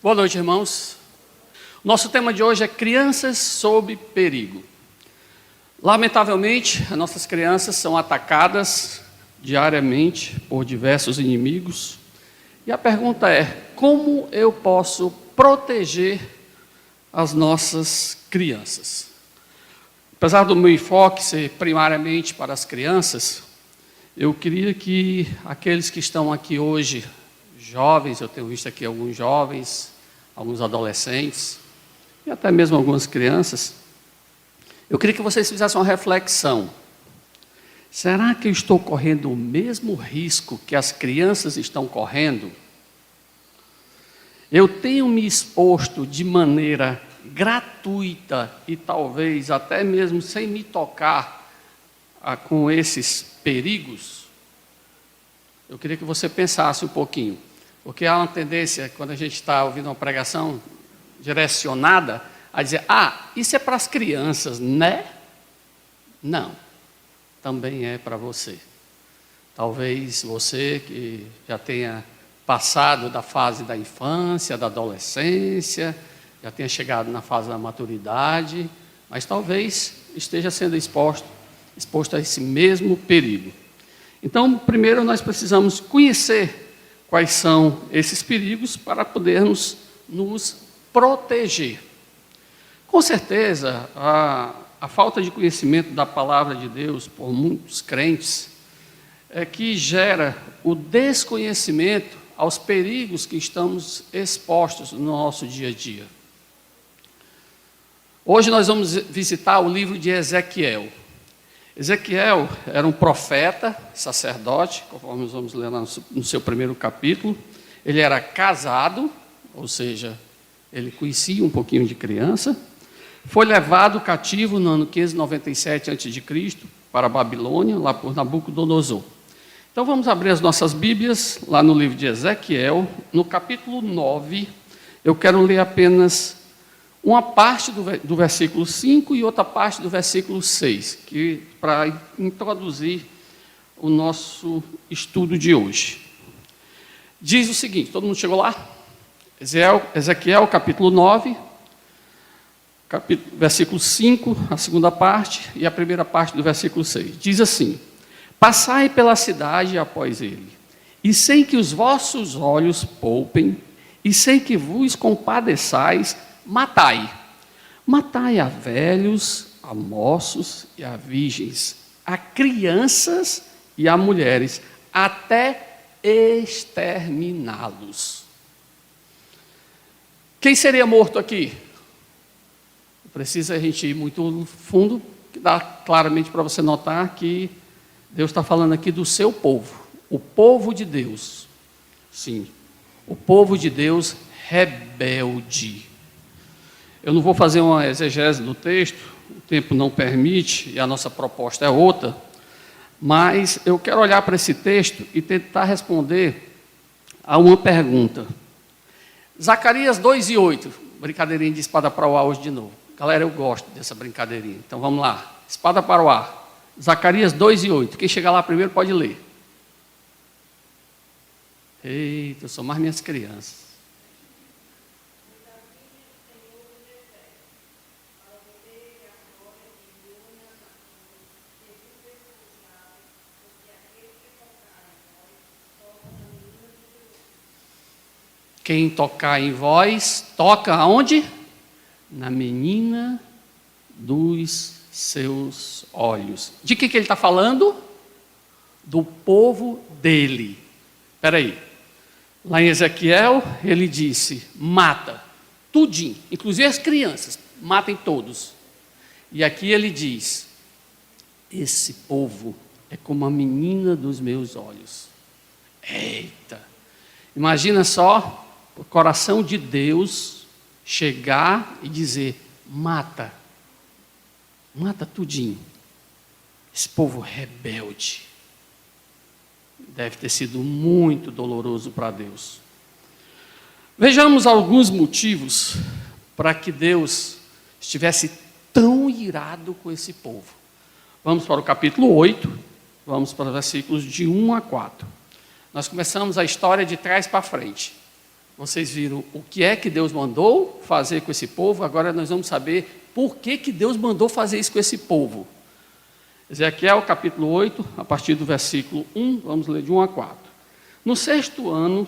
Boa noite, irmãos. Nosso tema de hoje é crianças sob perigo. Lamentavelmente, as nossas crianças são atacadas diariamente por diversos inimigos. E a pergunta é: como eu posso proteger as nossas crianças? Apesar do meu enfoque ser primariamente para as crianças, eu queria que aqueles que estão aqui hoje, jovens, eu tenho visto aqui alguns jovens, alguns adolescentes e até mesmo algumas crianças, eu queria que vocês fizessem uma reflexão. Será que eu estou correndo o mesmo risco que as crianças estão correndo? Eu tenho me exposto de maneira gratuita e talvez até mesmo sem me tocar com esses perigos? Eu queria que você pensasse um pouquinho. Porque há uma tendência, quando a gente está ouvindo uma pregação direcionada, a dizer: isso é para as crianças, né? Não, também é para você. Talvez você que já tenha passado da fase da infância, da adolescência, já tenha chegado na fase da maturidade, mas talvez esteja sendo exposto a esse mesmo perigo. Então, primeiro nós precisamos conhecer quais são esses perigos para podermos nos proteger. Com certeza, a falta de conhecimento da palavra de Deus por muitos crentes é que gera o desconhecimento aos perigos que estamos expostos no nosso dia a dia. Hoje nós vamos visitar o livro de Ezequiel. Ezequiel era um profeta, sacerdote, conforme nós vamos ler no seu primeiro capítulo. Ele era casado, ou seja, ele conhecia um pouquinho de criança. Foi levado cativo no ano 597 a.C. para a Babilônia, lá por Nabucodonosor. Então vamos abrir as nossas Bíblias, lá no livro de Ezequiel, no capítulo 9. Eu quero ler apenas uma parte do versículo 5 e outra parte do versículo 6, para introduzir o nosso estudo de hoje. Diz o seguinte, todo mundo chegou lá? Ezequiel, capítulo 9, versículo 5, a segunda parte, e a primeira parte do versículo 6. Diz assim: passai pela cidade após ele, e sem que os vossos olhos poupem, e sem que vos compadeçais, matai. Matai a velhos, a moços e a virgens, a crianças e a mulheres, até exterminá-los. Quem seria morto aqui? Precisa a gente ir muito no fundo, que dá claramente para você notar que Deus está falando aqui do seu povo, o povo de Deus. Sim, o povo de Deus rebelde. Eu não vou fazer uma exegese do texto, o tempo não permite e a nossa proposta é outra, mas eu quero olhar para esse texto e tentar responder a uma pergunta. Zacarias 2:8, brincadeirinha de espada para o ar hoje de novo. Galera, eu gosto dessa brincadeirinha, então vamos lá. Espada para o ar. Zacarias 2:8, quem chegar lá primeiro pode ler. Eita, são mais minhas crianças. Quem tocar em vós, toca aonde? Na menina dos seus olhos. De que ele está falando? Do povo dele. Espera aí. Lá em Ezequiel, ele disse: mata, tudinho, inclusive as crianças, matem todos. E aqui ele diz: esse povo é como a menina dos meus olhos. Eita! Imagina só o coração de Deus chegar e dizer: mata tudinho. Esse povo rebelde. Deve ter sido muito doloroso para Deus. Vejamos alguns motivos para que Deus estivesse tão irado com esse povo. Vamos para o capítulo 8, vamos para os versículos de 1 a 4. Nós começamos a história de trás para frente. Vocês viram o que é que Deus mandou fazer com esse povo, agora nós vamos saber por que Deus mandou fazer isso com esse povo. Ezequiel capítulo 8, a partir do versículo 1, vamos ler de 1 a 4. No 6º ano,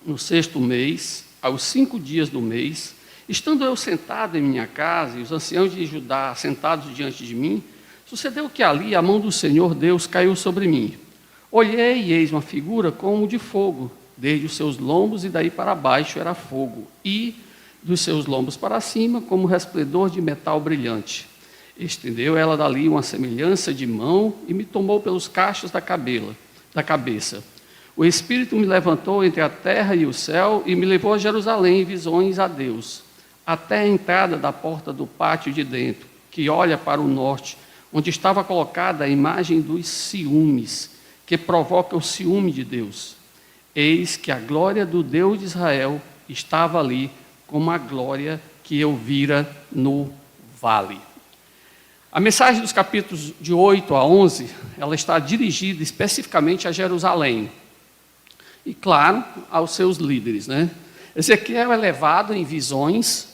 no 6º mês, aos 5 dias do mês, estando eu sentado em minha casa e os anciãos de Judá sentados diante de mim, sucedeu que ali a mão do Senhor Deus caiu sobre mim. Olhei e eis uma figura como de fogo, desde os seus lombos e daí para baixo era fogo, e dos seus lombos para cima como resplendor de metal brilhante. Estendeu ela dali uma semelhança de mão e me tomou pelos cachos da cabeça. O Espírito me levantou entre a terra e o céu e me levou a Jerusalém em visões a Deus, até a entrada da porta do pátio de dentro, que olha para o norte, onde estava colocada a imagem dos ciúmes, que provoca o ciúme de Deus. Eis que a glória do Deus de Israel estava ali, como a glória que eu vira no vale. A mensagem dos capítulos de 8 a 11, ela está dirigida especificamente a Jerusalém. E, claro, aos seus líderes, né? Ezequiel é levado em visões,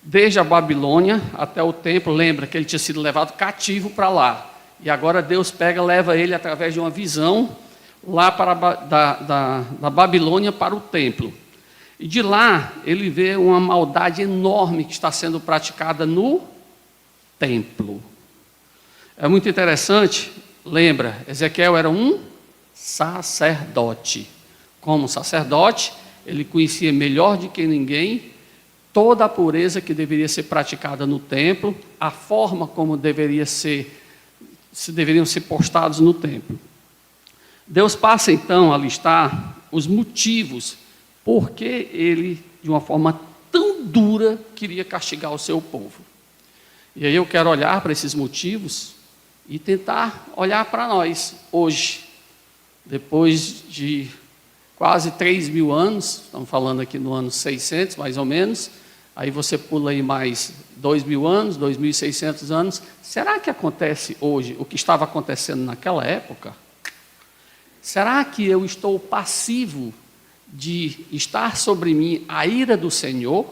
desde a Babilônia até o templo. Lembra que ele tinha sido levado cativo para lá. E agora Deus leva ele através de uma visão, lá da Babilônia para o templo. E de lá ele vê uma maldade enorme que está sendo praticada no templo. É muito interessante, lembra, Ezequiel era um sacerdote. Como sacerdote, ele conhecia melhor do que ninguém toda a pureza que deveria ser praticada no templo, a forma como deveriam ser postados no templo. Deus passa então a listar os motivos por que ele, de uma forma tão dura, queria castigar o seu povo. E aí eu quero olhar para esses motivos e tentar olhar para nós hoje, depois de quase 3.000 anos, estamos falando aqui no ano 600 mais ou menos, aí você pula aí mais 2.000 anos, 2.600 anos, será que acontece hoje o que estava acontecendo naquela época? Será que eu estou passivo de estar sobre mim a ira do Senhor?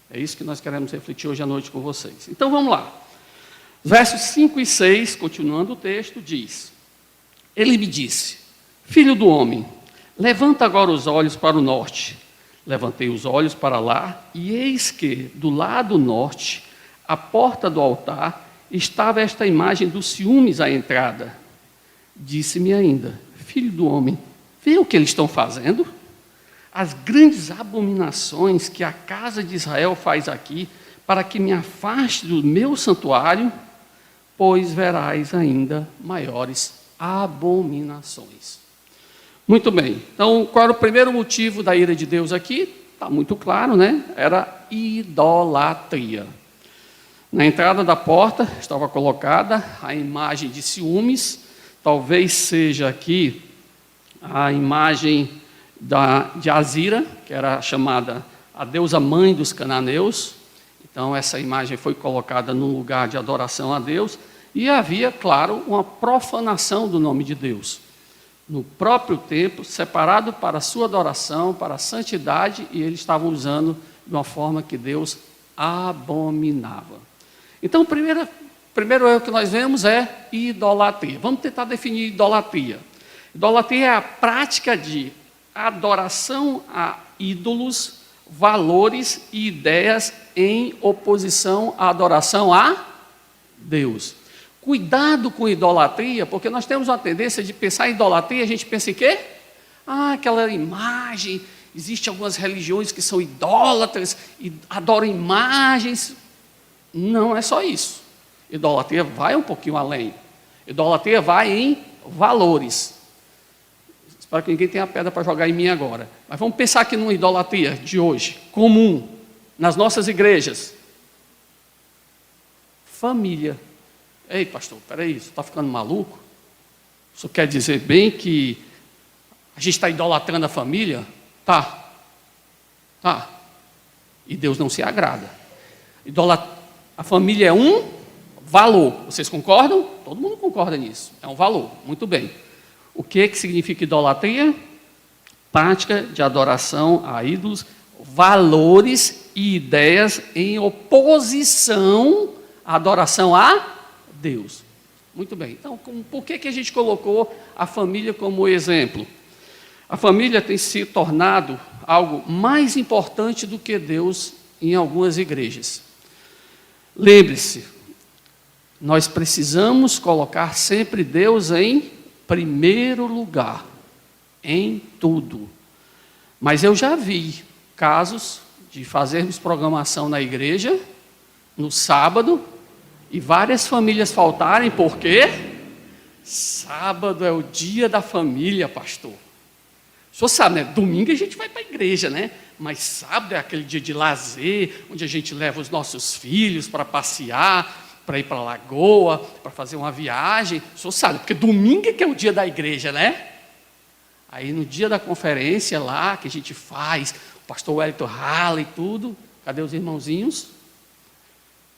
É isso que nós queremos refletir hoje à noite com vocês. Então vamos lá. Versos 5 e 6, continuando o texto, diz: Ele me disse: Filho do homem, levanta agora os olhos para o norte. Levantei os olhos para lá, e eis que, do lado norte, à porta do altar, estava esta imagem dos ciúmes à entrada. Disse-me ainda: Filho do homem, vê o que eles estão fazendo? As grandes abominações que a casa de Israel faz aqui, para que me afaste do meu santuário, pois verás ainda maiores abominações. Muito bem, então qual era o primeiro motivo da ira de Deus aqui? Está muito claro, né? Era idolatria. Na entrada da porta estava colocada a imagem de ciúmes, talvez seja aqui a imagem de Azira, que era chamada a deusa mãe dos cananeus. Então essa imagem foi colocada num lugar de adoração a Deus, e havia, claro, uma profanação do nome de Deus. No próprio templo, separado para a sua adoração, para a santidade, e eles estavam usando de uma forma que Deus abominava. Então, o primeiro erro que nós vemos é idolatria. Vamos tentar definir idolatria. Idolatria é a prática de adoração a ídolos, valores e ideias em oposição à adoração a Deus. Cuidado com idolatria, porque nós temos uma tendência de pensar em idolatria, a gente pensa em quê? Aquela imagem, existem algumas religiões que são idólatras e adoram imagens. Não é só isso. Idolatria vai um pouquinho além. Idolatria vai em valores. Espero que ninguém tenha pedra para jogar em mim agora. Mas vamos pensar aqui numa idolatria de hoje, comum, nas nossas igrejas. Família. Ei, pastor, peraí, você está ficando maluco? Isso quer dizer bem que a gente está idolatrando a família? Tá. E Deus não se agrada. A família é um valor. Vocês concordam? Todo mundo concorda nisso. É um valor. Muito bem. O que significa idolatria? prática de adoração a ídolos, valores e ideias em oposição à adoração a Deus. Muito bem, então por que a gente colocou a família como exemplo? A família tem se tornado algo mais importante do que Deus em algumas igrejas. Lembre-se, nós precisamos colocar sempre Deus em primeiro lugar, em tudo. Mas eu já vi casos de fazermos programação na igreja, no sábado, e várias famílias faltarem, porque sábado é o dia da família, pastor. O senhor sabe, né? Domingo a gente vai para a igreja, né? Mas sábado é aquele dia de lazer, onde a gente leva os nossos filhos para passear, para ir para a lagoa, para fazer uma viagem. O senhor sabe, porque domingo é que é o dia da igreja, né? Aí no dia da conferência lá, que a gente faz, o pastor Wellington rala e tudo, cadê os irmãozinhos?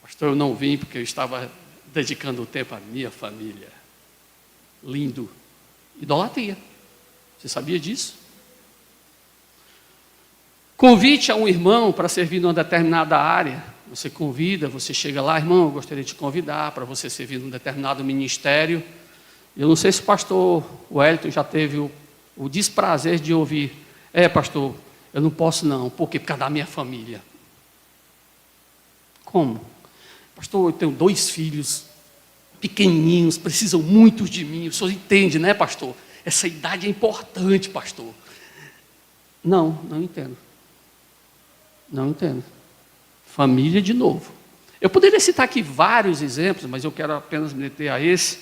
Pastor, eu não vim porque eu estava dedicando o tempo à minha família. Lindo. Idolatria. Você sabia disso? Convite a um irmão para servir numa determinada área. Você convida, você chega lá, irmão, eu gostaria de te convidar para você servir num determinado ministério. Eu não sei se o pastor Wellington já teve o desprazer de ouvir. Pastor, eu não posso não, por quê? Por causa da minha família. Como? Pastor, eu tenho 2 filhos pequenininhos, precisam muito de mim. O senhor entende, né, pastor? Essa idade é importante, pastor. Não entendo. Não entendo. Família de novo. Eu poderia citar aqui vários exemplos, mas eu quero apenas me deter a esse.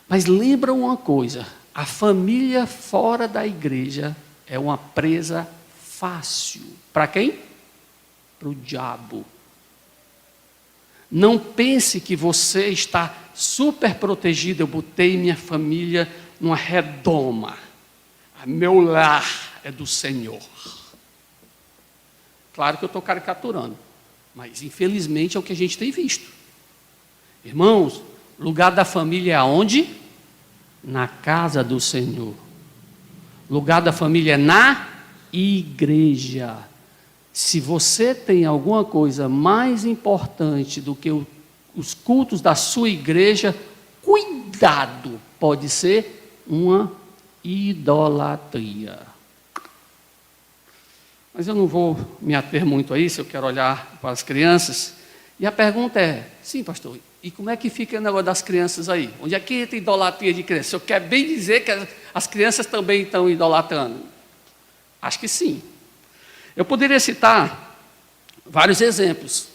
Mas lembra uma coisa, a família fora da igreja é uma presa fácil. Para quem? Para o diabo. Não pense que você está super protegido. Eu botei minha família numa redoma. Meu lar é do Senhor. Claro que eu estou caricaturando, mas infelizmente é o que a gente tem visto. Irmãos, lugar da família é aonde? Na casa do Senhor. Lugar da família é na igreja. Se você tem alguma coisa mais importante do que os cultos da sua igreja, cuidado, pode ser uma idolatria. Mas eu não vou me ater muito a isso, eu quero olhar para as crianças. E a pergunta é, sim, pastor, e como é que fica o negócio das crianças aí? Onde é que entra idolatria de criança? O senhor quer bem dizer que as crianças também estão idolatrando? Acho que sim. Eu poderia citar vários exemplos.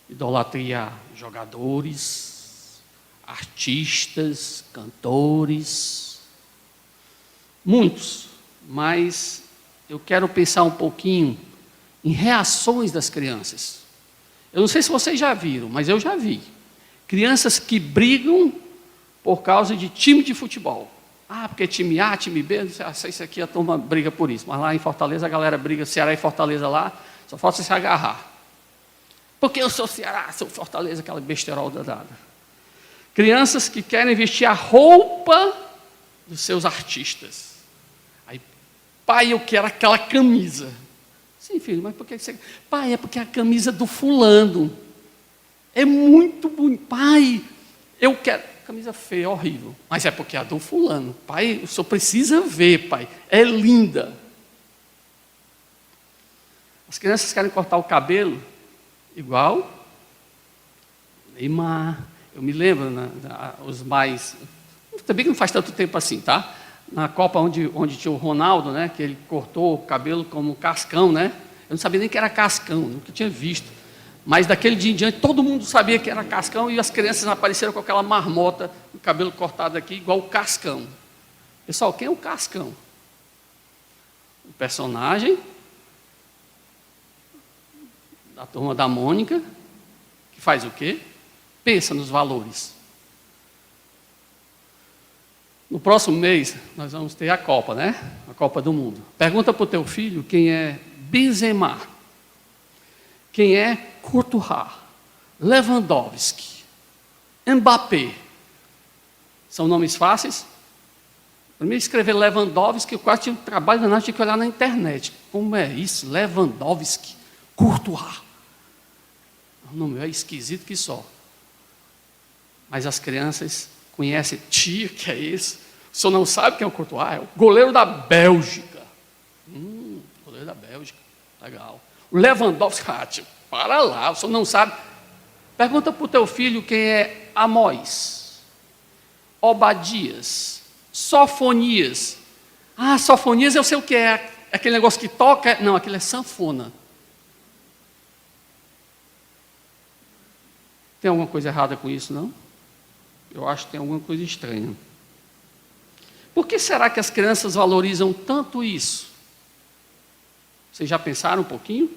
Idolatria a jogadores, artistas, cantores, muitos, mas eu quero pensar um pouquinho em reações das crianças. Eu não sei se vocês já viram, mas eu já vi. Crianças que brigam por causa de time de futebol. Porque time A, time B, isso aqui a turma briga por isso. Mas lá em Fortaleza a galera briga, Ceará e Fortaleza lá, só falta se agarrar. Porque eu sou Ceará, sou Fortaleza, aquela besterol danada. Crianças que querem vestir a roupa dos seus artistas. Aí, pai, eu quero aquela camisa. Sim, filho, mas por que você... Pai, é porque é a camisa do fulano. É muito bonito. Pai, eu quero... Camisa feia, horrível. Mas é porque é a do fulano. Pai, o senhor precisa ver, pai. É linda. As crianças querem cortar o cabelo igual Neymar. Eu me lembro, os mais... Também que não faz tanto tempo assim, tá? Na Copa onde tinha o Ronaldo, né? Que ele cortou o cabelo como cascão, né? Eu não sabia nem que era cascão, nunca tinha visto. Mas daquele dia em diante, todo mundo sabia que era cascão e as crianças apareceram com aquela marmota, o cabelo cortado aqui, igual o cascão. Pessoal, quem é o cascão? O personagem da Turma da Mônica, que faz o quê? Pensa nos valores. No próximo mês, nós vamos ter a Copa, né? A Copa do Mundo. Pergunta para o teu filho quem é Benzema, quem é Courtois, Lewandowski, Mbappé. São nomes fáceis? Para mim escrever Lewandowski, eu quase tinha um trabalho danado, tinha que olhar na internet. Como é isso? Lewandowski, Courtois. O nome é esquisito que só. Mas as crianças conhecem, tia, que é isso? O senhor não sabe quem é o Courtois? É o goleiro da Bélgica. Goleiro da Bélgica, legal. O Lewandowski, tio, para lá, o senhor não sabe. Pergunta para o teu filho quem é Amós, Obadias, Sofonias. Sofonias eu sei o que é. Aquele negócio que toca. Não, aquilo é sanfona. Tem alguma coisa errada com isso, não? Eu acho que tem alguma coisa estranha. Por que será que as crianças valorizam tanto isso? Vocês já pensaram um pouquinho?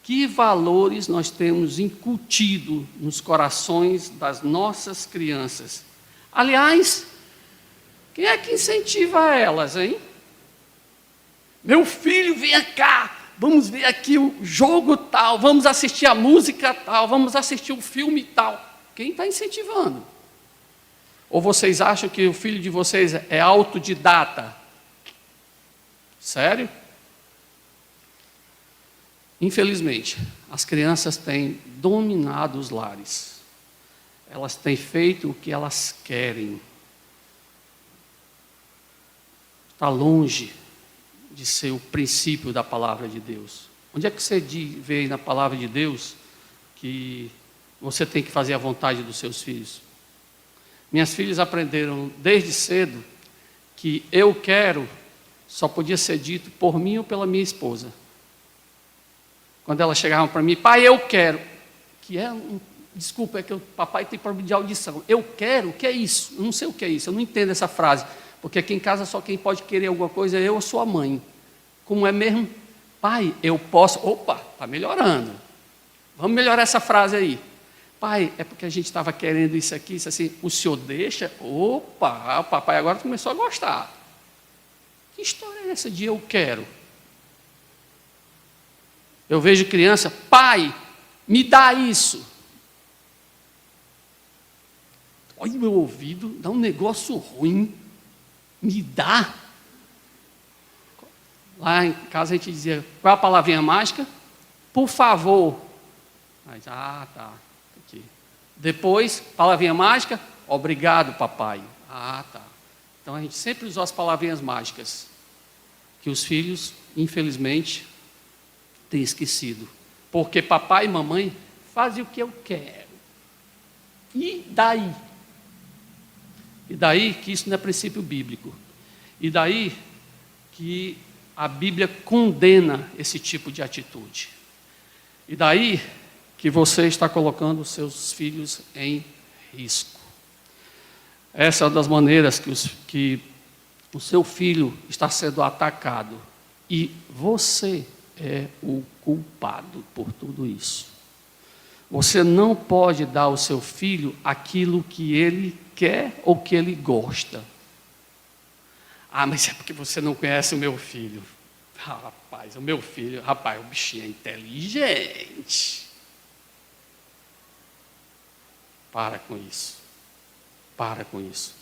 Que valores nós temos incutido nos corações das nossas crianças? Aliás, quem é que incentiva elas, hein? Meu filho, venha cá, vamos ver aqui o jogo tal, vamos assistir a música tal, vamos assistir o filme tal. Quem está incentivando? Ou vocês acham que o filho de vocês é autodidata? Sério? Infelizmente, as crianças têm dominado os lares. Elas têm feito o que elas querem. Está longe de ser o princípio da palavra de Deus. Onde é que você vê na palavra de Deus que você tem que fazer a vontade dos seus filhos? Minhas filhas aprenderam desde cedo que eu quero só podia ser dito por mim ou pela minha esposa. Quando elas chegavam para mim, pai, eu quero, que é desculpa, é que o papai tem problema de audição. Eu quero, o que é isso? Eu não sei o que é isso, eu não entendo essa frase, porque aqui em casa só quem pode querer alguma coisa é eu ou sua mãe. Como é mesmo? Pai, eu posso, opa, está melhorando. Vamos melhorar essa frase aí. Pai, é porque a gente estava querendo isso aqui, isso assim, o senhor deixa? Opa, o papai agora começou a gostar. Que história é essa de eu quero? Eu vejo criança, pai, me dá isso. Olha o meu ouvido, dá um negócio ruim. Me dá. Lá em casa a gente dizia, qual é a palavrinha mágica? Por favor. Mas, tá. Aqui. Depois, palavrinha mágica, obrigado, papai. Tá. Então a gente sempre usou as palavrinhas mágicas. Que os filhos, infelizmente, têm esquecido. Porque papai e mamãe fazem o que eu quero. E daí? E daí que isso não é princípio bíblico. E daí que a Bíblia condena esse tipo de atitude. E daí que você está colocando os seus filhos em risco. Essa é uma das maneiras que o seu filho está sendo atacado. E você é o culpado por tudo isso. Você não pode dar ao seu filho aquilo que ele quer ou que ele gosta. Mas é porque você não conhece o meu filho. Rapaz, o meu filho, o bichinho é inteligente. Para com isso. Para com isso.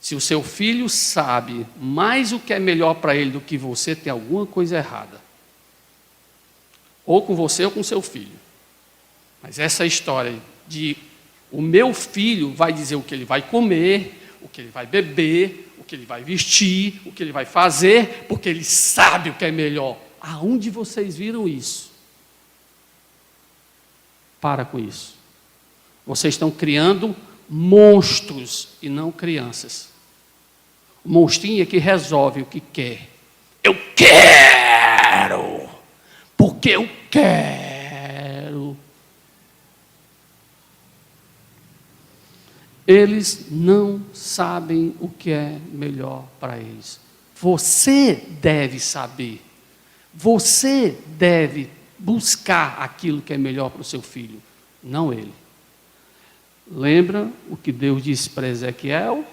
Se o seu filho sabe mais o que é melhor para ele do que você, tem alguma coisa errada. Ou com você ou com seu filho. Mas essa história de o meu filho vai dizer o que ele vai comer, o que ele vai beber, o que ele vai vestir, o que ele vai fazer, porque ele sabe o que é melhor. Aonde vocês viram isso? Para com isso. Vocês estão criando monstros e não crianças. O monstrinho é que resolve o que quer. Eu quero! Porque eu quero. Eles não sabem o que é melhor para eles. Você deve saber. Você deve buscar aquilo que é melhor para o seu filho, não ele. Lembra o que Deus disse para Ezequiel?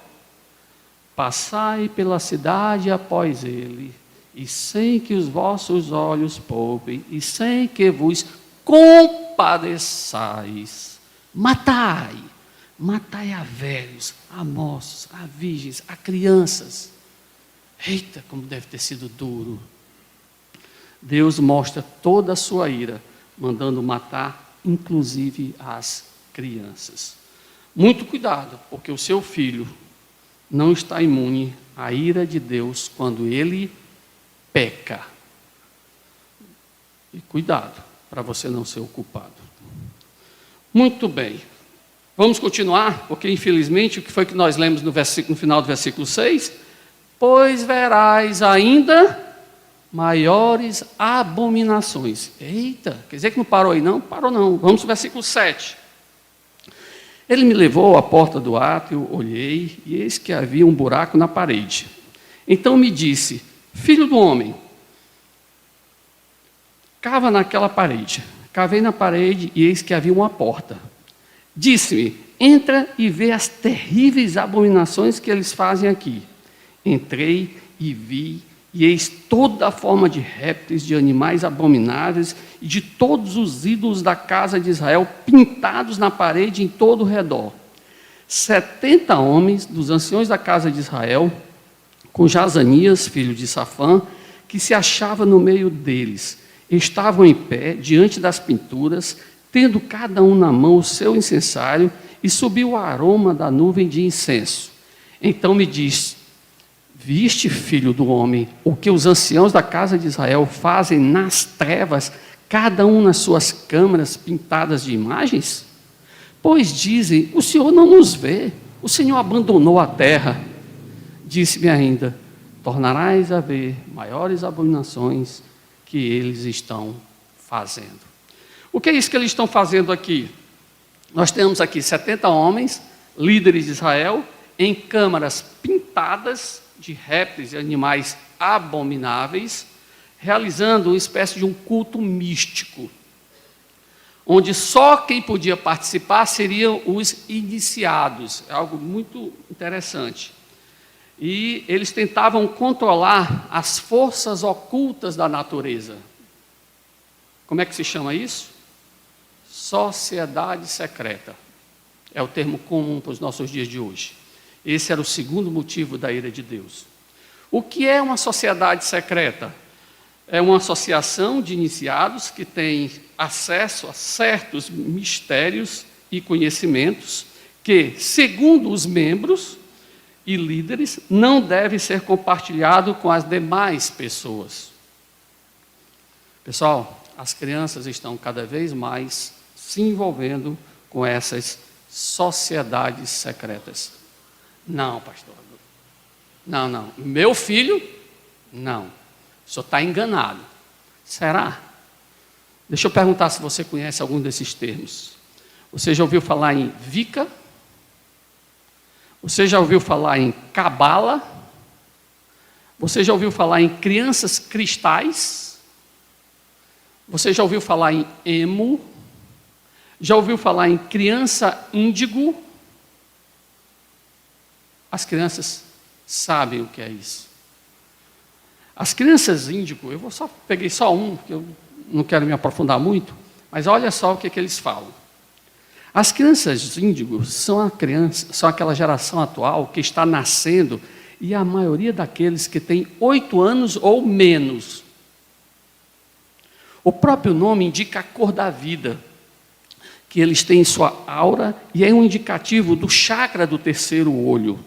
Passai pela cidade após ele, e sem que os vossos olhos poupem, e sem que vos compadeçais, matai a velhos, a moços, a virgens, a crianças. Eita, como deve ter sido duro. Deus mostra toda a sua ira, mandando matar, inclusive, as crianças. Muito cuidado, porque o seu filho não está imune à ira de Deus quando ele peca. E cuidado, para você não ser o culpado. Muito bem. Vamos continuar, porque infelizmente o que foi que nós lemos no final do versículo 6? Pois verás ainda maiores abominações. Eita, quer dizer que não parou aí não? Parou não. Vamos para o versículo 7. Ele me levou à porta do átrio, olhei, e eis que havia um buraco na parede. Então me disse, filho do homem, cava naquela parede. Cavei na parede, e eis que havia uma porta. Disse-me, entra e vê as terríveis abominações que eles fazem aqui. Entrei e vi, e eis toda a forma de répteis, de animais abomináveis, e de todos os ídolos da casa de Israel, pintados na parede em todo o redor. 70 homens dos anciões da casa de Israel, com Jazanias, filho de Safã, que se achava no meio deles, estavam em pé diante das pinturas, tendo cada um na mão o seu incensário, e subiu o aroma da nuvem de incenso. Então me disse, viste, filho do homem, o que os anciãos da casa de Israel fazem nas trevas, cada um nas suas câmaras pintadas de imagens? Pois dizem, o Senhor não nos vê, o Senhor abandonou a terra. Disse-me ainda, tornarás a ver maiores abominações que eles estão fazendo. O que é isso que eles estão fazendo aqui? Nós temos aqui 70 homens, líderes de Israel, em câmaras pintadas de répteis e animais abomináveis, realizando uma espécie de um culto místico, onde só quem podia participar seriam os iniciados. É algo muito interessante. E eles tentavam controlar as forças ocultas da natureza. Como é que se chama isso? Sociedade secreta. É o termo comum para os nossos dias de hoje. Esse era o segundo motivo da ira de Deus. O que é uma sociedade secreta? É uma associação de iniciados que tem acesso a certos mistérios e conhecimentos que, segundo os membros e líderes, não deve ser compartilhado com as demais pessoas. Pessoal, as crianças estão cada vez mais se envolvendo com essas sociedades secretas. Não, pastor. Não. Meu filho, não. O senhor está enganado. Será? Deixa eu perguntar se você conhece algum desses termos. Você já ouviu falar em Wicca? Você já ouviu falar em Cabala? Você já ouviu falar em crianças cristais? Você já ouviu falar em emo? Já ouviu falar em criança índigo? As crianças sabem o que é isso. As crianças índigo, peguei só um, porque eu não quero me aprofundar muito, mas olha só o que eles falam. As crianças índigo são aquela geração atual que está nascendo, e a maioria daqueles que tem 8 anos ou menos. O próprio nome indica a cor da vida que eles têm em sua aura, e é um indicativo do chakra do terceiro olho.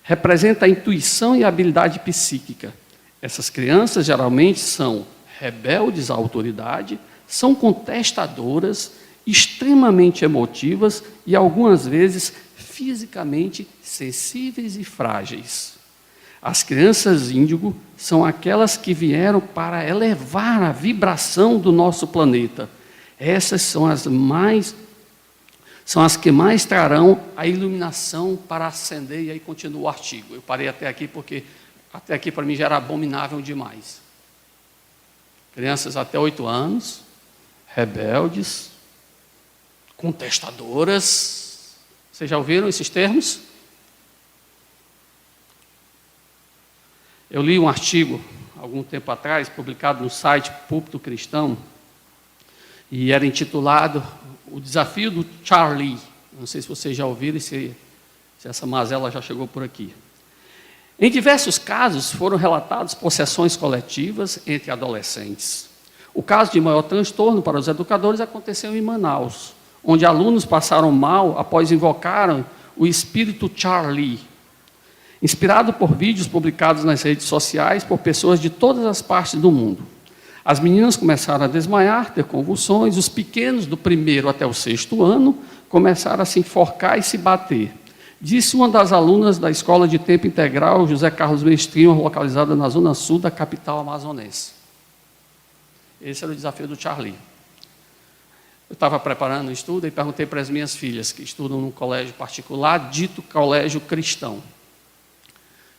Representa a intuição e a habilidade psíquica. Essas crianças geralmente são rebeldes à autoridade, são contestadoras, extremamente emotivas e algumas vezes fisicamente sensíveis e frágeis. As crianças índigo são aquelas que vieram para elevar a vibração do nosso planeta. Essas são as que mais trarão a iluminação para acender, e aí continua o artigo. Eu parei até aqui porque até aqui para mim já era abominável demais. Crianças até 8 anos, rebeldes, contestadoras. Vocês já ouviram esses termos? Eu li um artigo, algum tempo atrás, publicado no site Púlpito Cristão, e era intitulado O Desafio do Charlie. Não sei se vocês já ouviram e se essa mazela já chegou por aqui. Em diversos casos, foram relatados possessões coletivas entre adolescentes. O caso de maior transtorno para os educadores aconteceu em Manaus, onde alunos passaram mal após invocarem o espírito Charlie, inspirado por vídeos publicados nas redes sociais por pessoas de todas as partes do mundo. As meninas começaram a desmaiar, ter convulsões, os pequenos do 1º até o 6º ano começaram a se enforcar e se bater. Disse uma das alunas da escola de tempo integral, José Carlos Mestrinho, localizada na zona sul da capital amazonense. Esse era o desafio do Charlie. Eu estava preparando o estudo e perguntei para as minhas filhas, que estudam num colégio particular, dito colégio cristão.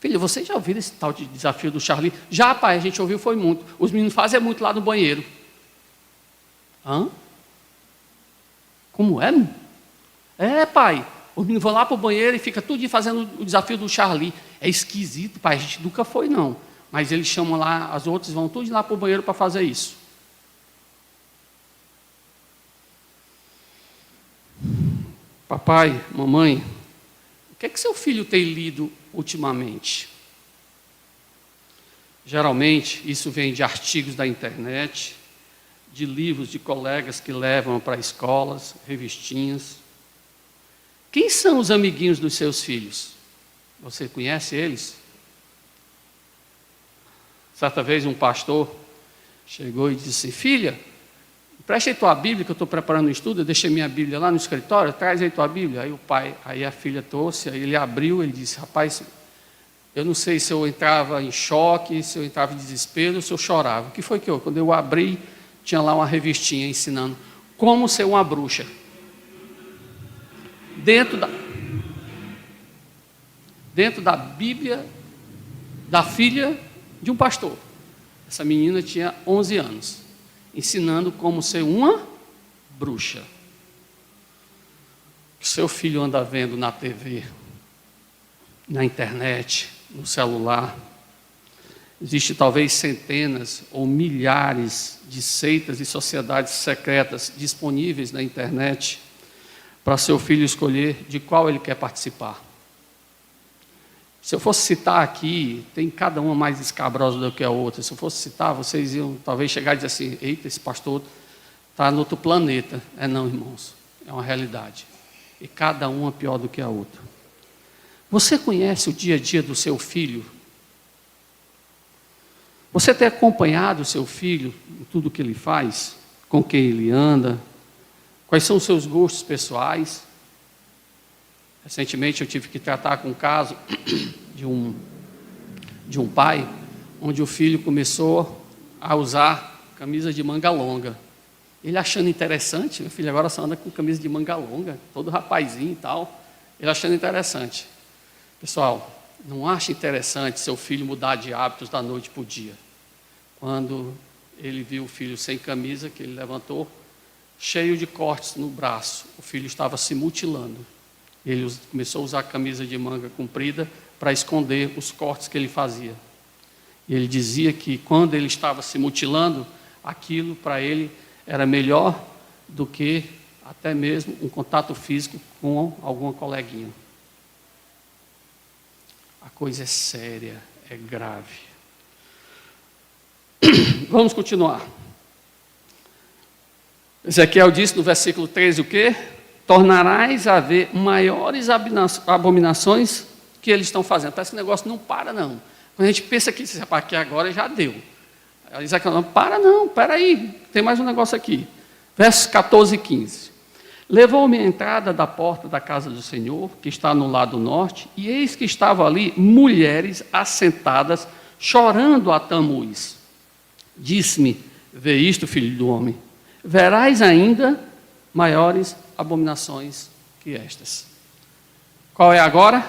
Filha, vocês já ouviram esse tal de desafio do Charlie? Já, pai, a gente ouviu, foi muito. Os meninos fazem muito lá no banheiro. Hã? Como é? É, pai. Os meninos vão lá para o banheiro e fica tudo fazendo o desafio do Charlie. É esquisito, pai, a gente nunca foi, não. Mas eles chamam lá, as outras vão tudo lá para o banheiro para fazer isso. Papai, mamãe, o que é que seu filho tem lido ultimamente? Geralmente, isso vem de artigos da internet, de livros de colegas que levam para escolas, revistinhas. Quem são os amiguinhos dos seus filhos? Você conhece eles? Certa vez um pastor chegou e disse: filha, preste aí tua Bíblia, que eu estou preparando um estudo, eu deixei minha Bíblia lá no escritório, traz aí tua Bíblia. Aí a filha trouxe, aí ele abriu, ele disse: rapaz, eu não sei se eu entrava em choque, se eu entrava em desespero, ou se eu chorava. O que foi que eu? Quando eu abri, tinha lá uma revistinha ensinando como ser uma bruxa. Dentro da Bíblia da filha de um pastor. Essa menina tinha 11 anos, ensinando como ser uma bruxa. O que seu filho anda vendo na TV, na internet, no celular. Existem talvez centenas ou milhares de seitas e sociedades secretas disponíveis na internet para seu filho escolher de qual ele quer participar. Se eu fosse citar aqui, tem cada uma mais escabrosa do que a outra. Se eu fosse citar, vocês iam talvez chegar e dizer assim: eita, esse pastor está no outro planeta. Não, irmãos, é uma realidade. E cada uma pior do que a outra. Você conhece o dia a dia do seu filho? Você tem acompanhado o seu filho em tudo que ele faz? Com quem ele anda? Quais são os seus gostos pessoais? Recentemente eu tive que tratar com um caso de um pai, onde o filho começou a usar camisa de manga longa. Ele achando interessante, meu filho agora só anda com camisa de manga longa, todo rapazinho e tal, ele achando interessante. Pessoal, não acha interessante seu filho mudar de hábitos da noite para o dia? Quando ele viu o filho sem camisa, que ele levantou, cheio de cortes no braço, o filho estava se mutilando. Ele começou a usar camisa de manga comprida para esconder os cortes que ele fazia. E ele dizia que quando ele estava se mutilando, aquilo para ele era melhor do que até mesmo um contato físico com alguma coleguinha. A coisa é séria, é grave. Vamos continuar. Ezequiel disse no versículo 13 o quê? Tornarás a ver maiores abominações que eles estão fazendo. Parece que o negócio não para, não. Quando a gente pensa que aqui agora já deu. Ezequiel não, espera aí, tem mais um negócio aqui. Versos 14 e 15. Levou-me à entrada da porta da casa do Senhor, que está no lado norte, e eis que estavam ali mulheres assentadas, chorando a Tamuz. Disse-me: vê isto, filho do homem, verás ainda maiores abominações que estas. Qual é agora?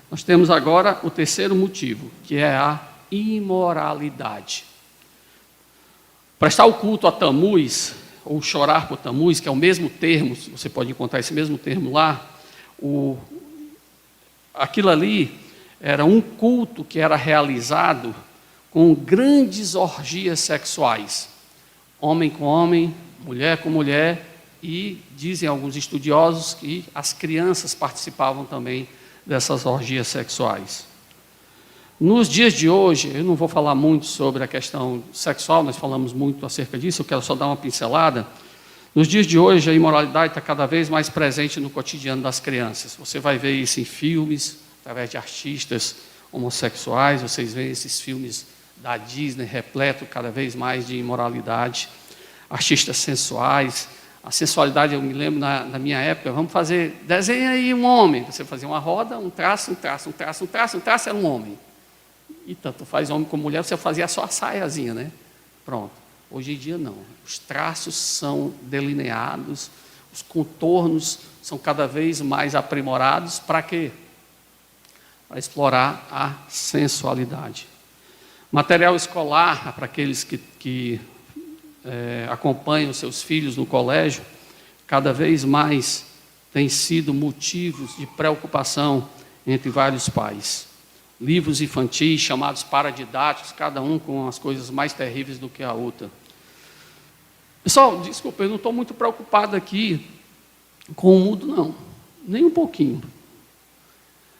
Nós temos agora o terceiro motivo, que é a imoralidade. Prestar o culto a Tamuz, ou chorar por Tamuz, que é o mesmo termo, você pode encontrar esse mesmo termo lá, aquilo ali era um culto que era realizado com grandes orgias sexuais, homem com homem, mulher com mulher, e dizem alguns estudiosos que as crianças participavam também dessas orgias sexuais. Nos dias de hoje, eu não vou falar muito sobre a questão sexual, nós falamos muito acerca disso, eu quero só dar uma pincelada. Nos dias de hoje, a imoralidade está cada vez mais presente no cotidiano das crianças. Você vai ver isso em filmes, através de artistas homossexuais, vocês veem esses filmes da Disney repleto cada vez mais de imoralidade, artistas sensuais. A sensualidade, eu me lembro na minha época, vamos fazer, desenha aí um homem. Você fazia uma roda, um traço, era um homem. E tanto faz homem como mulher, você fazia só a saiazinha, né? Pronto. Hoje em dia não. Os traços são delineados, os contornos são cada vez mais aprimorados. Para quê? Para explorar a sensualidade. Material escolar, para aqueles que acompanham seus filhos no colégio, cada vez mais tem sido motivos de preocupação entre vários pais. Livros infantis chamados paradidáticos, cada um com as coisas mais terríveis do que a outra. Pessoal, desculpa, eu não estou muito preocupado aqui com o mundo, não. Nem um pouquinho.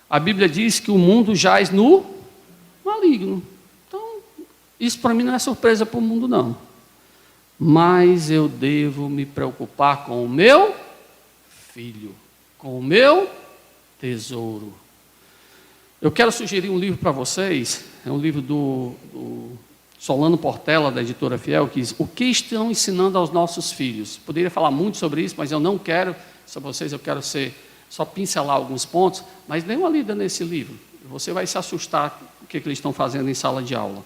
A Bíblia diz que o mundo jaz no maligno. Então, isso para mim não é surpresa para o mundo, não. Mas eu devo me preocupar com o meu filho, com o meu tesouro. Eu quero sugerir um livro para vocês, é um livro do Solano Portela, da editora Fiel, que diz: O que estão ensinando aos nossos filhos? Poderia falar muito sobre isso, mas eu não quero, sobre vocês eu quero só pincelar alguns pontos, mas dê uma lida nesse livro, você vai se assustar com o que eles estão fazendo em sala de aula.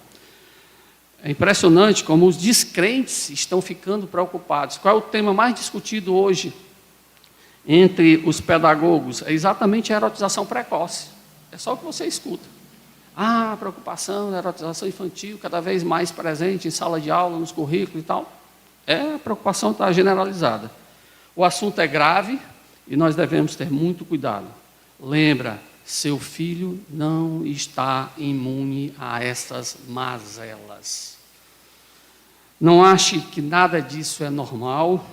É impressionante como os descrentes estão ficando preocupados. Qual é o tema mais discutido hoje entre os pedagogos? É exatamente a erotização precoce. É só o que você escuta. A preocupação da erotização infantil, cada vez mais presente em sala de aula, nos currículos e tal. A preocupação está generalizada. O assunto é grave e nós devemos ter muito cuidado. Lembra, seu filho não está imune a essas mazelas. Não ache que nada disso é normal.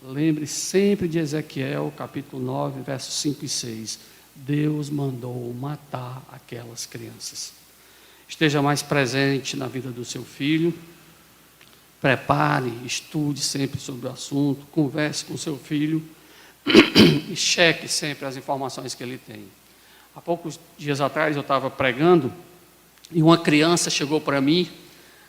Lembre sempre de Ezequiel, capítulo 9, versos 5 e 6. Deus mandou matar aquelas crianças. Esteja mais presente na vida do seu filho. Prepare, estude sempre sobre o assunto. Converse com seu filho. E cheque sempre as informações que ele tem. Há poucos dias atrás eu estava pregando e uma criança chegou para mim.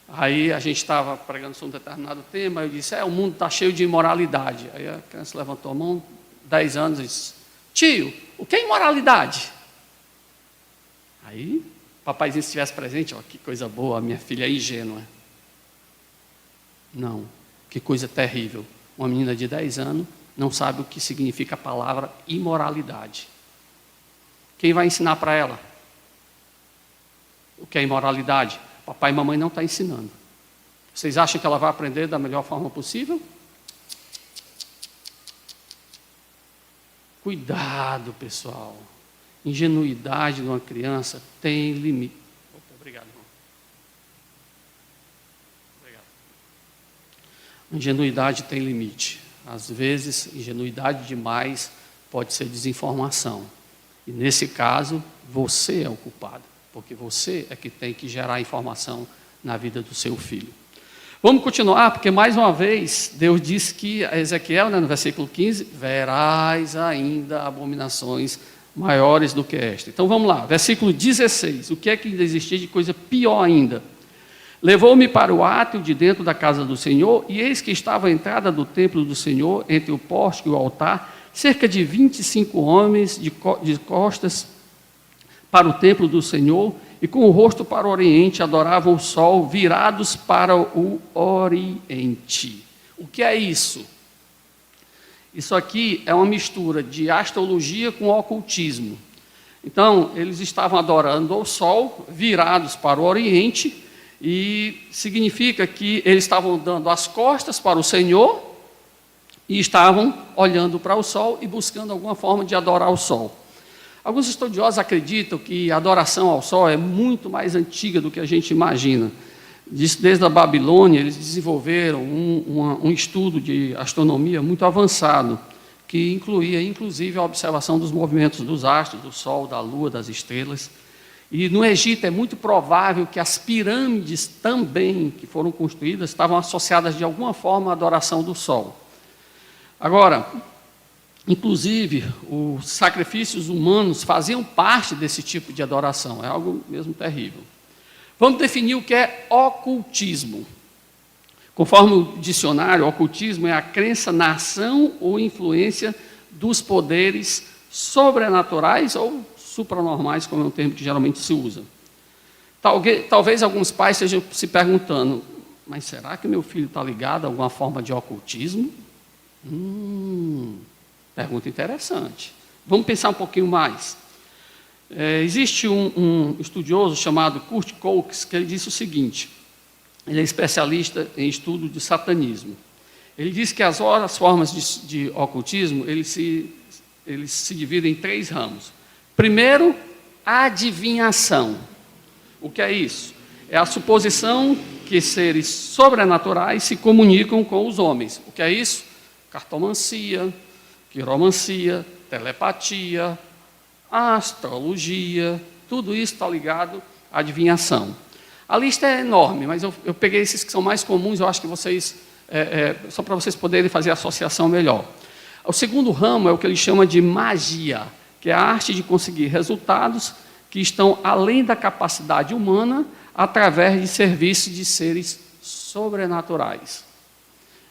Aí a gente estava pregando sobre um determinado tema. Eu disse: o mundo está cheio de imoralidade. Aí a criança levantou a mão, 10 anos, e disse: Tio, o que é imoralidade? Aí, papaizinho, se estivesse presente, que coisa boa, a minha filha é ingênua. Não, que coisa terrível. Uma menina de 10 anos não sabe o que significa a palavra imoralidade. Quem vai ensinar para ela o que é imoralidade? Papai e mamãe não estão ensinando. Vocês acham que ela vai aprender da melhor forma possível? Cuidado, pessoal. Ingenuidade de uma criança tem limite. Obrigado, irmão. Obrigado. Ingenuidade tem limite. Às vezes, ingenuidade demais pode ser desinformação. E nesse caso, você é o culpado, porque você é que tem que gerar informação na vida do seu filho. Vamos continuar, porque mais uma vez, Deus disse que a Ezequiel, no versículo 15, verás ainda abominações maiores do que esta. Então vamos lá, versículo 16, o que é que ainda existia de coisa pior ainda? Levou-me para o átrio de dentro da casa do Senhor, e eis que estava a entrada do templo do Senhor, entre o pórtico e o altar, cerca de 25 homens de costas para o templo do Senhor, e com o rosto para o oriente adoravam o sol, virados para o oriente. O que é isso? Isso aqui é uma mistura de astrologia com ocultismo. Então, eles estavam adorando o sol, virados para o oriente, e significa que eles estavam dando as costas para o Senhor e estavam olhando para o sol e buscando alguma forma de adorar o sol. Alguns estudiosos acreditam que a adoração ao sol é muito mais antiga do que a gente imagina. Desde a Babilônia, eles desenvolveram um estudo de astronomia muito avançado, que incluía, inclusive, a observação dos movimentos dos astros, do sol, da lua, das estrelas. E no Egito é muito provável que as pirâmides também, que foram construídas, estavam associadas de alguma forma à adoração do sol. Agora, inclusive, os sacrifícios humanos faziam parte desse tipo de adoração, é algo mesmo terrível. Vamos definir o que é ocultismo. Conforme o dicionário, ocultismo é a crença na ação ou influência dos poderes sobrenaturais ou supranormais, como é um termo que geralmente se usa. Talvez alguns pais estejam se perguntando, mas será que meu filho está ligado a alguma forma de ocultismo? Pergunta interessante. Vamos pensar um pouquinho mais. Existe um estudioso chamado Kurt Coates, que ele disse o seguinte, ele é especialista em estudo de satanismo. Ele diz que as formas de ocultismo, eles se dividem em 3 ramos. Primeiro, adivinhação. O que é isso? É a suposição que seres sobrenaturais se comunicam com os homens. O que é isso? Cartomancia, quiromancia, telepatia, astrologia, tudo isso está ligado à adivinhação. A lista é enorme, mas eu peguei esses que são mais comuns, eu acho que vocês, só para vocês poderem fazer a associação melhor. O segundo ramo é o que ele chama de magia, que é a arte de conseguir resultados que estão além da capacidade humana através de serviços de seres sobrenaturais.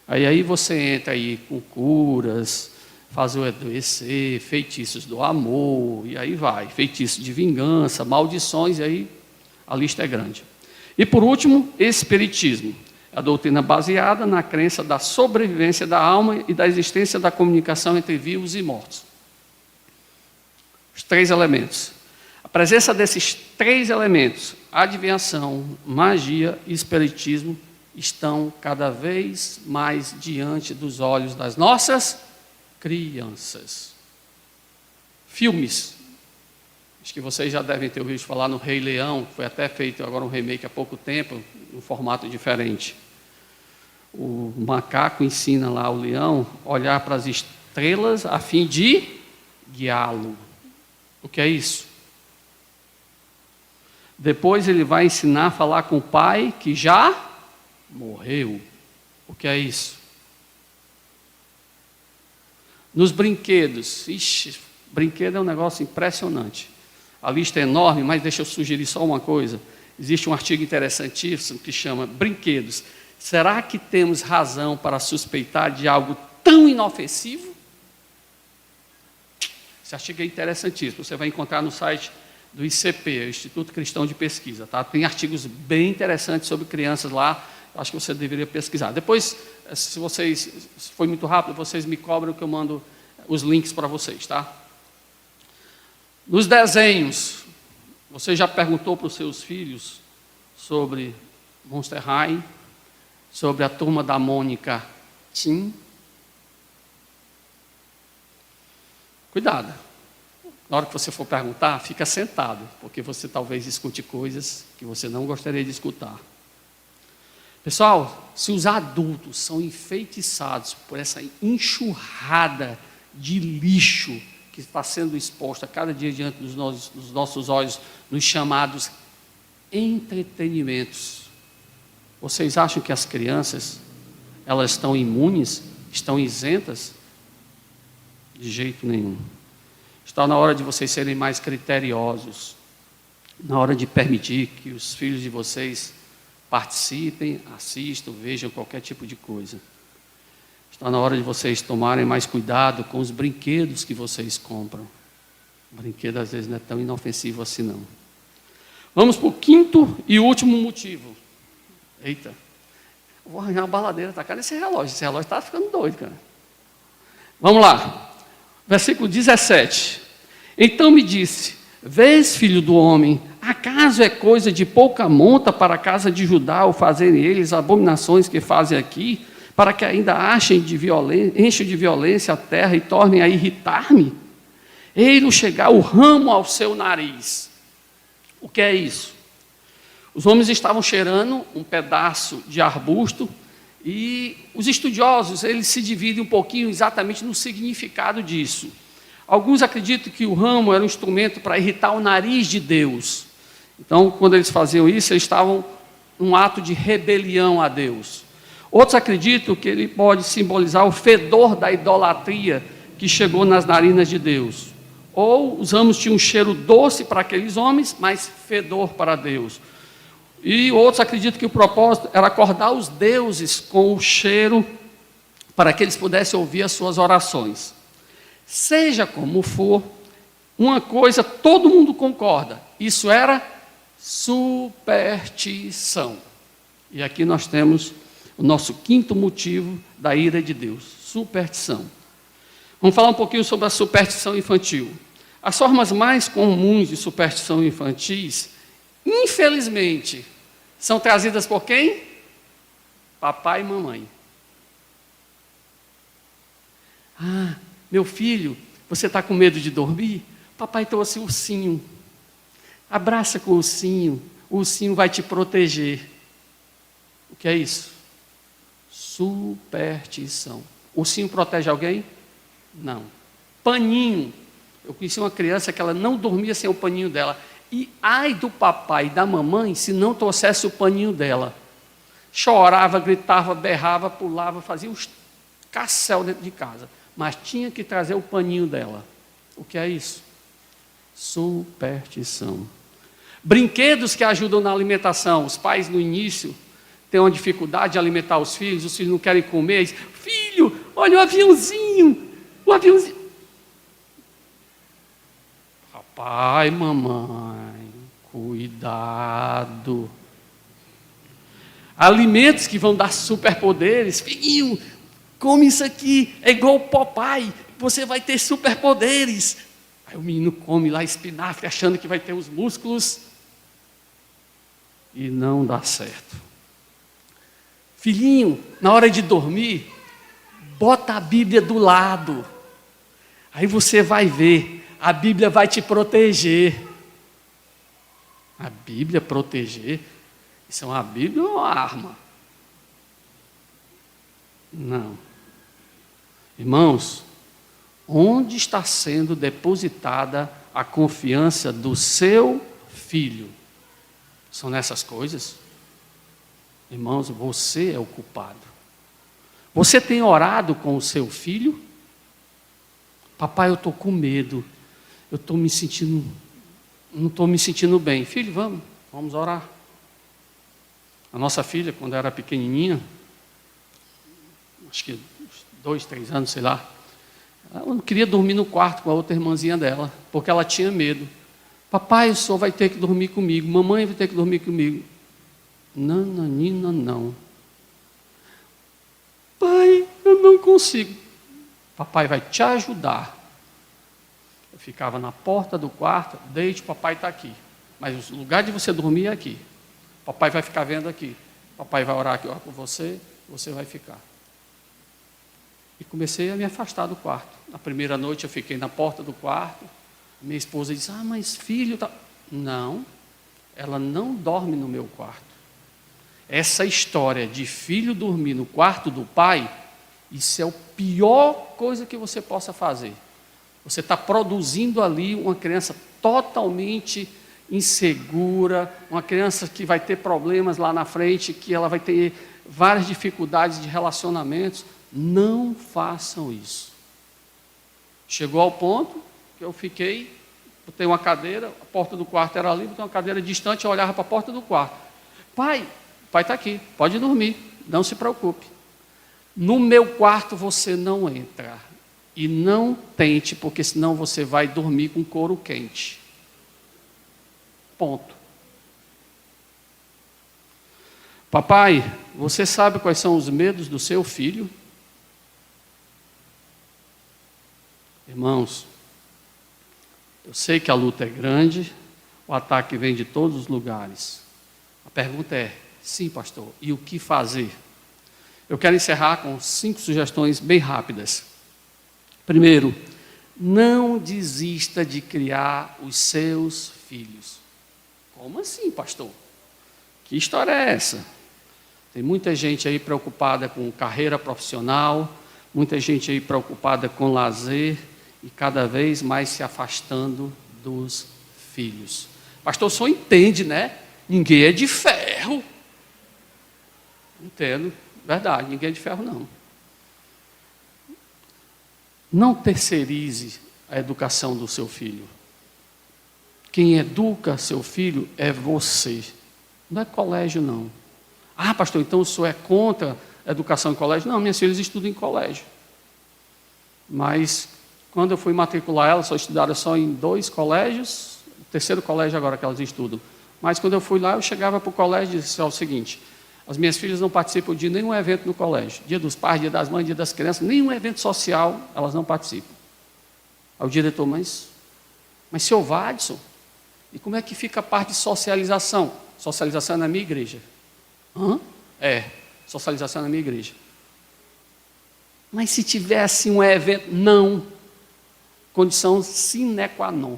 Aí você entra aí com curas, fazer o adoecer, feitiços do amor, e aí vai, feitiços de vingança, maldições, e aí a lista é grande. E por último, espiritismo, a doutrina baseada na crença da sobrevivência da alma e da existência da comunicação entre vivos e mortos. Os 3 elementos. A presença desses 3 elementos, adivinhação, magia e espiritismo, estão cada vez mais diante dos olhos das nossas crianças. Filmes. Acho que vocês já devem ter ouvido falar no Rei Leão, foi até feito agora um remake há pouco tempo, em um formato diferente. O macaco ensina lá o leão a olhar para as estrelas a fim de guiá-lo. O que é isso? Depois ele vai ensinar a falar com o pai que já morreu. O que é isso? Nos brinquedos. Brinquedo é um negócio impressionante. A lista é enorme, mas deixa eu sugerir só uma coisa. Existe um artigo interessantíssimo que chama Brinquedos. Será que temos razão para suspeitar de algo tão inofensivo? Esse artigo é interessantíssimo. Você vai encontrar no site do ICP, Instituto Cristão de Pesquisa. Tá? Tem artigos bem interessantes sobre crianças lá. Acho que você deveria pesquisar. Depois, se foi muito rápido, vocês me cobram que eu mando os links para vocês, tá? Nos desenhos, você já perguntou para os seus filhos sobre Monster High, sobre a Turma da Mônica Teen? Cuidado. Na hora que você for perguntar, fica sentado, porque você talvez escute coisas que você não gostaria de escutar. Pessoal, se os adultos são enfeitiçados por essa enxurrada de lixo que está sendo exposta cada dia diante dos nossos olhos, nos chamados entretenimentos, vocês acham que as crianças, elas estão imunes, estão isentas? De jeito nenhum. Está na hora de vocês serem mais criteriosos, na hora de permitir que os filhos de vocês participem, assistam, vejam qualquer tipo de coisa. Está na hora de vocês tomarem mais cuidado com os brinquedos que vocês compram. O brinquedo às vezes não é tão inofensivo assim não. Vamos para o 5º e último motivo. Eita, eu vou arranjar uma baladeira, tacar nesse relógio. Esse relógio está ficando doido, cara. Vamos lá. Versículo 17. Então me disse, vês, filho do homem, acaso é coisa de pouca monta para a casa de Judá o fazerem eles abominações que fazem aqui, para que ainda enchem de violência a terra e tornem a irritar-me? Eis-lo chegar o ramo ao seu nariz. O que é isso? Os homens estavam cheirando um pedaço de arbusto e os estudiosos, eles se dividem um pouquinho exatamente no significado disso. Alguns acreditam que o ramo era um instrumento para irritar o nariz de Deus. Então, quando eles faziam isso, eles estavam num ato de rebelião a Deus. Outros acreditam que ele pode simbolizar o fedor da idolatria que chegou nas narinas de Deus. Ou os ramos tinham um cheiro doce para aqueles homens, mas fedor para Deus. E outros acreditam que o propósito era acordar os deuses com o cheiro para que eles pudessem ouvir as suas orações. Seja como for, uma coisa todo mundo concorda: isso era superstição. E aqui nós temos o nosso quinto motivo da ira de Deus: superstição. Vamos falar um pouquinho sobre a superstição infantil. As formas mais comuns de superstição infantis, infelizmente, são trazidas por quem? Papai e mamãe. Ah, meu filho, você está com medo de dormir? Papai trouxe o ursinho. Abraça com o ursinho vai te proteger. O que é isso? Superstição. O ursinho protege alguém? Não. Paninho. Eu conheci uma criança que ela não dormia sem o paninho dela. E ai do papai e da mamãe se não trouxesse o paninho dela. Chorava, gritava, berrava, pulava, fazia um cassel dentro de casa. Mas tinha que trazer o paninho dela. O que é isso? Superstição. Brinquedos que ajudam na alimentação. Os pais no início têm uma dificuldade de alimentar os filhos não querem comer. Dizem, filho, olha o aviãozinho. Papai, mamãe, cuidado. Alimentos que vão dar superpoderes. Filhinho, come isso aqui, é igual o papai, você vai ter superpoderes. Aí o menino come lá espinafre, achando que vai ter os músculos, e não dá certo. Filhinho, na hora de dormir, bota a Bíblia do lado, aí você vai ver, a Bíblia vai te proteger. A Bíblia proteger? Isso é uma Bíblia ou uma arma? Não. Irmãos, onde está sendo depositada a confiança do seu filho? São nessas coisas? Irmãos, você é o culpado. Você tem orado com o seu filho? Papai, eu estou com medo. Eu estou me sentindo, não estou me sentindo bem. Filho, vamos orar. A nossa filha, quando era pequenininha, acho que 2, 3 anos, sei lá, ela não queria dormir no quarto com a outra irmãzinha dela, porque ela tinha medo. Papai, o senhor vai ter que dormir comigo. Mamãe vai ter que dormir comigo. Nananina, não. Pai, eu não consigo. Papai vai te ajudar. Eu ficava na porta do quarto, deite, papai está aqui. Mas o lugar de você dormir é aqui. Papai vai ficar vendo aqui. Papai vai orar aqui, por você, você vai ficar. E comecei a me afastar do quarto. Na primeira noite eu fiquei na porta do quarto. Minha esposa disse, mas filho... Tá... Não, ela não dorme no meu quarto. Essa história de filho dormir no quarto do pai, isso é a pior coisa que você possa fazer. Você está produzindo ali uma criança totalmente insegura, uma criança que vai ter problemas lá na frente, que ela vai ter várias dificuldades de relacionamentos. Não façam isso. Chegou ao ponto que eu fiquei, botei uma cadeira, a porta do quarto era ali, botei uma cadeira distante, eu olhava para a porta do quarto. Pai está aqui, pode dormir, não se preocupe. No meu quarto você não entra. E não tente, porque senão você vai dormir com couro quente. Ponto. Papai, você sabe quais são os medos do seu filho? Irmãos, eu sei que a luta é grande, o ataque vem de todos os lugares. A pergunta é, sim, pastor, e o que fazer? Eu quero encerrar com 5 sugestões bem rápidas. Primeiro, não desista de criar os seus filhos. Como assim, pastor? Que história é essa? Tem muita gente aí preocupada com carreira profissional, muita gente aí preocupada com lazer e cada vez mais se afastando dos filhos. Pastor, o senhor entende, né? Ninguém é de ferro. Entendo, verdade, ninguém é de ferro, não. Não terceirize a educação do seu filho. Quem educa seu filho é você. Não é colégio, não. Ah, pastor, então o senhor é contra a educação em colégio? Não, minhas filhas estudam em colégio. Mas, quando eu fui matricular elas, só estudaram só em 2 colégios, o 3º colégio agora que elas estudam. Mas, quando eu fui lá, eu chegava para o colégio e disse o seguinte: as minhas filhas não participam de nenhum evento no colégio. Dia dos pais, dia das mães, dia das crianças, nenhum evento social, elas não participam. Aí o diretor, mas seu Vadson, e como é que fica a parte de socialização? Socialização é na minha igreja. Hã? É, socialização é na minha igreja. Mas se tivesse um evento, não. Condição sine qua non.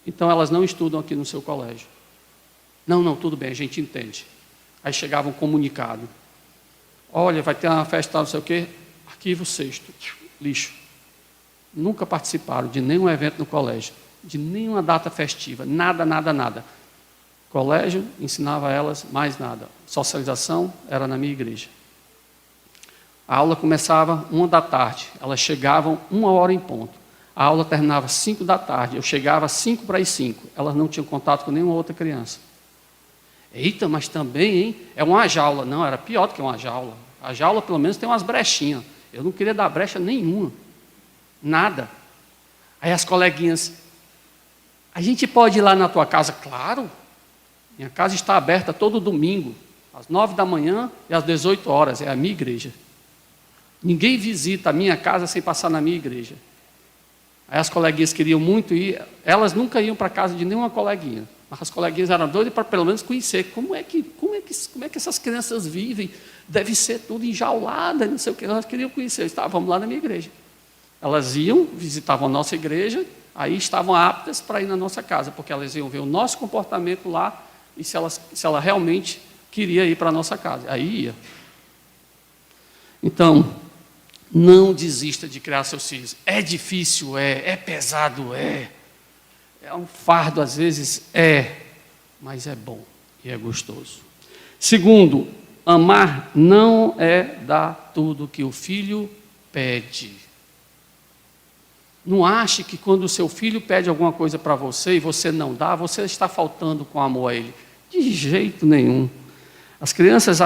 Então elas não estudam aqui no seu colégio. Não, tudo bem, a gente entende. Aí chegava um comunicado. Olha, vai ter uma festa, não sei o quê, arquivo 6º, lixo. Nunca participaram de nenhum evento no colégio, de nenhuma data festiva, nada. Colégio ensinava a elas mais nada. Socialização era na minha igreja. A aula começava 1h, elas chegavam 1h em ponto. A aula terminava 5h, eu chegava 5:45. Elas não tinham contato com nenhuma outra criança. Eita, mas também, hein? É uma jaula. Não, era pior do que uma jaula. A jaula, pelo menos, tem umas brechinhas. Eu não queria dar brecha nenhuma. Nada. Aí as coleguinhas, a gente pode ir lá na tua casa? Claro. Minha casa está aberta todo domingo, às 9 da manhã e às 18 horas. É a minha igreja. Ninguém visita a minha casa sem passar na minha igreja. Aí as coleguinhas queriam muito ir. Elas nunca iam para a casa de nenhuma coleguinha. Mas as coleguinhas eram doidas para pelo menos conhecer como é que essas crianças vivem. Deve ser tudo enjaulada, não sei o que. Elas queriam conhecer. Vamos lá na minha igreja. Elas iam, visitavam a nossa igreja, aí estavam aptas para ir na nossa casa, porque elas iam ver o nosso comportamento lá e se ela realmente queria ir para a nossa casa. Aí ia. Então, não desista de criar seus filhos. É difícil, é pesado, é um fardo às vezes, mas é bom e é gostoso. Segundo, amar não é dar tudo que o filho pede. Não ache que quando o seu filho pede alguma coisa para você e você não dá, você está faltando com amor a ele. De jeito nenhum. As crianças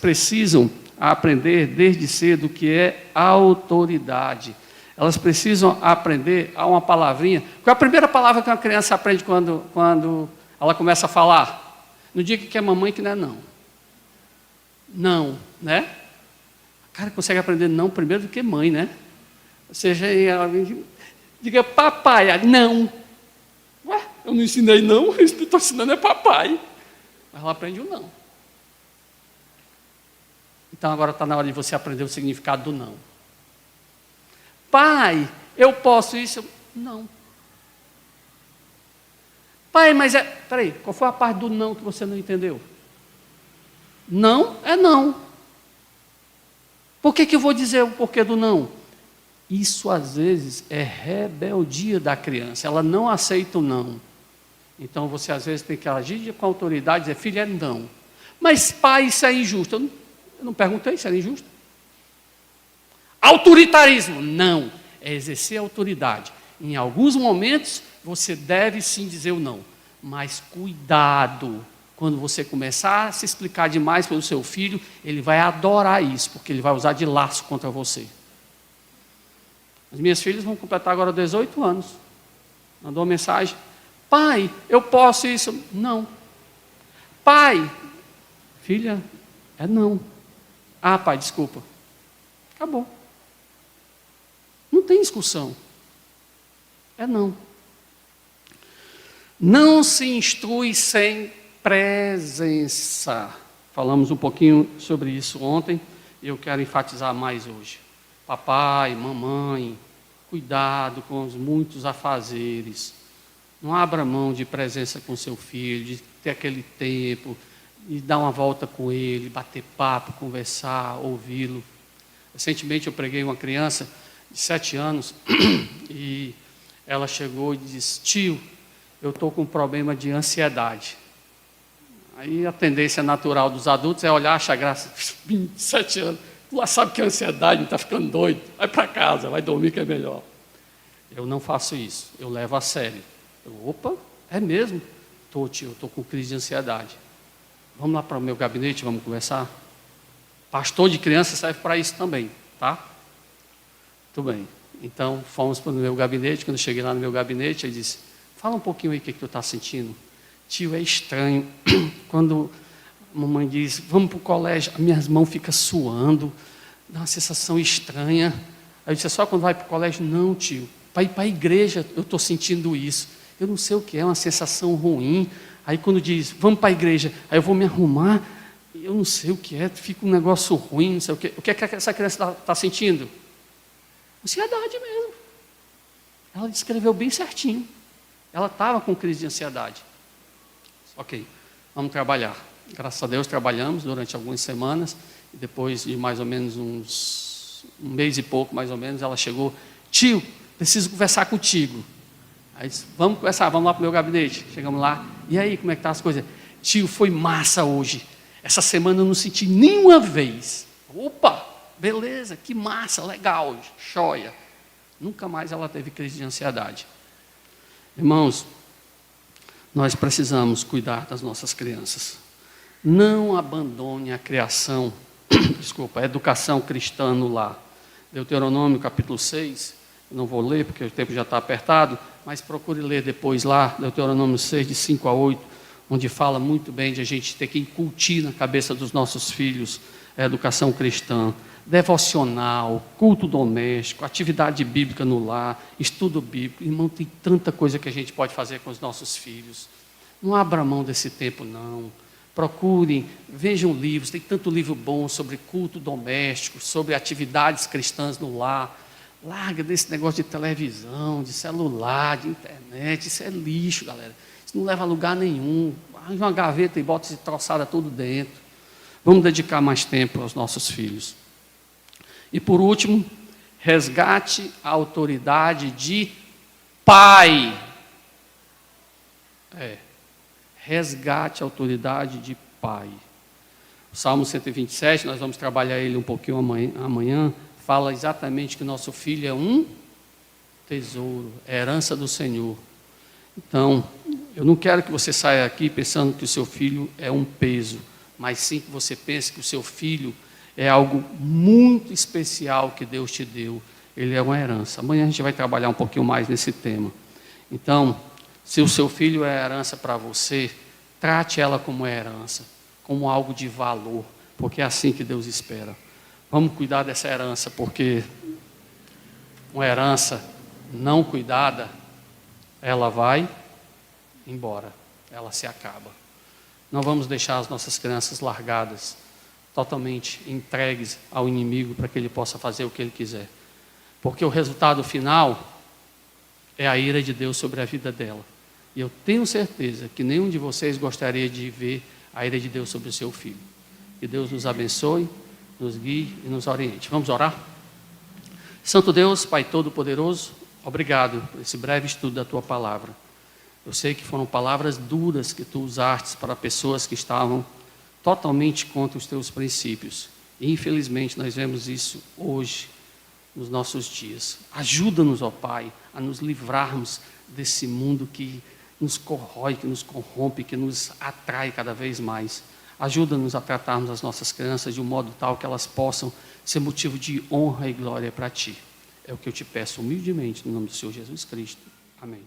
precisam aprender desde cedo o que é autoridade. Elas precisam aprender a uma palavrinha. Qual é a primeira palavra que uma criança aprende quando ela começa a falar? Não diga que é mamãe, que não é não. Não, né? O cara consegue aprender não primeiro do que mãe, né? Ou seja, diga papai, não. Ué, eu não ensinei não, eu estou ensinando é papai. Mas ela aprende o não. Então agora está na hora de você aprender o significado do não. Pai, eu posso isso? Não. Pai, mas peraí, qual foi a parte do não que você não entendeu? Não é não. Por que eu vou dizer o porquê do não? Isso às vezes é rebeldia da criança, ela não aceita o não. Então você às vezes tem que agir com autoridade e dizer, filho, é não. Mas pai, isso é injusto. Eu não perguntei se era injusto. Autoritarismo, não. É exercer autoridade. Em alguns momentos você deve sim dizer o não. Mas cuidado, quando você começar a se explicar demais pelo seu filho, ele vai adorar isso, porque ele vai usar de laço contra você. As minhas filhas vão completar agora 18 anos. Mandou uma mensagem. Pai, eu posso isso? Não. Pai, filha, é não. Ah, pai, desculpa. Acabou. Não tem discussão. É não. Não se instrui sem presença. Falamos um pouquinho sobre isso ontem e eu quero enfatizar mais hoje. Papai, mamãe, cuidado com os muitos afazeres. Não abra mão de presença com seu filho, de ter aquele tempo, de dar uma volta com ele, bater papo, conversar, ouvi-lo. Recentemente eu preguei uma criança de 7 anos e ela chegou e disse, tio, eu estou com um problema de ansiedade. Aí a tendência natural dos adultos é olhar, achar graça, 27 anos, tu lá sabe que é ansiedade, não está ficando doido, vai para casa, vai dormir que é melhor. Eu não faço isso, eu levo a sério. Opa, é mesmo? Estou, tio, estou com crise de ansiedade. Vamos lá para o meu gabinete, vamos conversar? Pastor de criança serve para isso também, tá? Tudo bem. Então, fomos para o meu gabinete. Quando eu cheguei lá no meu gabinete, ele disse, fala um pouquinho aí o que tu está sentindo. Tio, é estranho. Quando a mamãe diz, vamos para o colégio, as minhas mãos ficam suando, dá uma sensação estranha. Aí eu disse, é só quando vai para o colégio? Não, tio, para ir para a igreja eu estou sentindo isso. Eu não sei o que é, uma sensação ruim. Aí quando diz, vamos para a igreja, aí eu vou me arrumar, eu não sei o que é, fica um negócio ruim, não sei o que. O que é que essa criança está sentindo? Ansiedade mesmo. Ela descreveu bem certinho. Ela estava com crise de ansiedade. Ok, vamos trabalhar. Graças a Deus trabalhamos durante algumas semanas, e depois de mais ou menos um mês e pouco, mais ou menos, ela chegou, tio, preciso conversar contigo. Aí disse, vamos conversar, vamos lá para o meu gabinete. Chegamos lá, e aí, como é que estão as coisas? Tio, foi massa hoje. Essa semana eu não senti nenhuma vez. Opa, beleza, que massa, legal, joia. Nunca mais ela teve crise de ansiedade. Irmãos, nós precisamos cuidar das nossas crianças. Não abandone a criação, a educação cristã no lar. Deuteronômio capítulo 6, eu não vou ler porque o tempo já está apertado, mas procure ler depois lá, Deuteronômio 6, de 5 a 8, onde fala muito bem de a gente ter que incutir na cabeça dos nossos filhos a educação cristã, devocional, culto doméstico, atividade bíblica no lar, estudo bíblico. Irmão, tem tanta coisa que a gente pode fazer com os nossos filhos. Não abra mão desse tempo, não. Procurem, vejam livros, tem tanto livro bom sobre culto doméstico, sobre atividades cristãs no lar. Larga desse negócio de televisão, de celular, de internet, isso é lixo, galera. Isso não leva a lugar nenhum. Arranja uma gaveta e bota esse troçada tudo dentro. Vamos dedicar mais tempo aos nossos filhos. E por último, resgate a autoridade de pai. Resgate a autoridade de pai. O Salmo 127, nós vamos trabalhar ele um pouquinho amanhã, fala exatamente que o nosso filho é um tesouro, é herança do Senhor. Então, eu não quero que você saia aqui pensando que o seu filho é um peso, mas sim que você pense que o seu filho é algo muito especial que Deus te deu. Ele é uma herança. Amanhã a gente vai trabalhar um pouquinho mais nesse tema. Então, se o seu filho é herança para você, trate ela como herança, como algo de valor, porque é assim que Deus espera. Vamos cuidar dessa herança, porque uma herança não cuidada, ela vai embora, ela se acaba. Não vamos deixar as nossas crianças largadas, totalmente entregues ao inimigo para que ele possa fazer o que ele quiser. Porque o resultado final é a ira de Deus sobre a vida dela. E eu tenho certeza que nenhum de vocês gostaria de ver a ira de Deus sobre o seu filho. Que Deus nos abençoe, nos guie e nos oriente. Vamos orar? Santo Deus, Pai Todo-Poderoso, obrigado por esse breve estudo da Tua Palavra. Eu sei que foram palavras duras que Tu usaste para pessoas que estavam totalmente contra os Teus princípios. E infelizmente nós vemos isso hoje, nos nossos dias. Ajuda-nos, ó Pai, a nos livrarmos desse mundo que nos corrói, que nos corrompe, que nos atrai cada vez mais. Ajuda-nos a tratarmos as nossas crianças de um modo tal que elas possam ser motivo de honra e glória para Ti. É o que eu te peço humildemente, no nome do Senhor Jesus Cristo. Amém.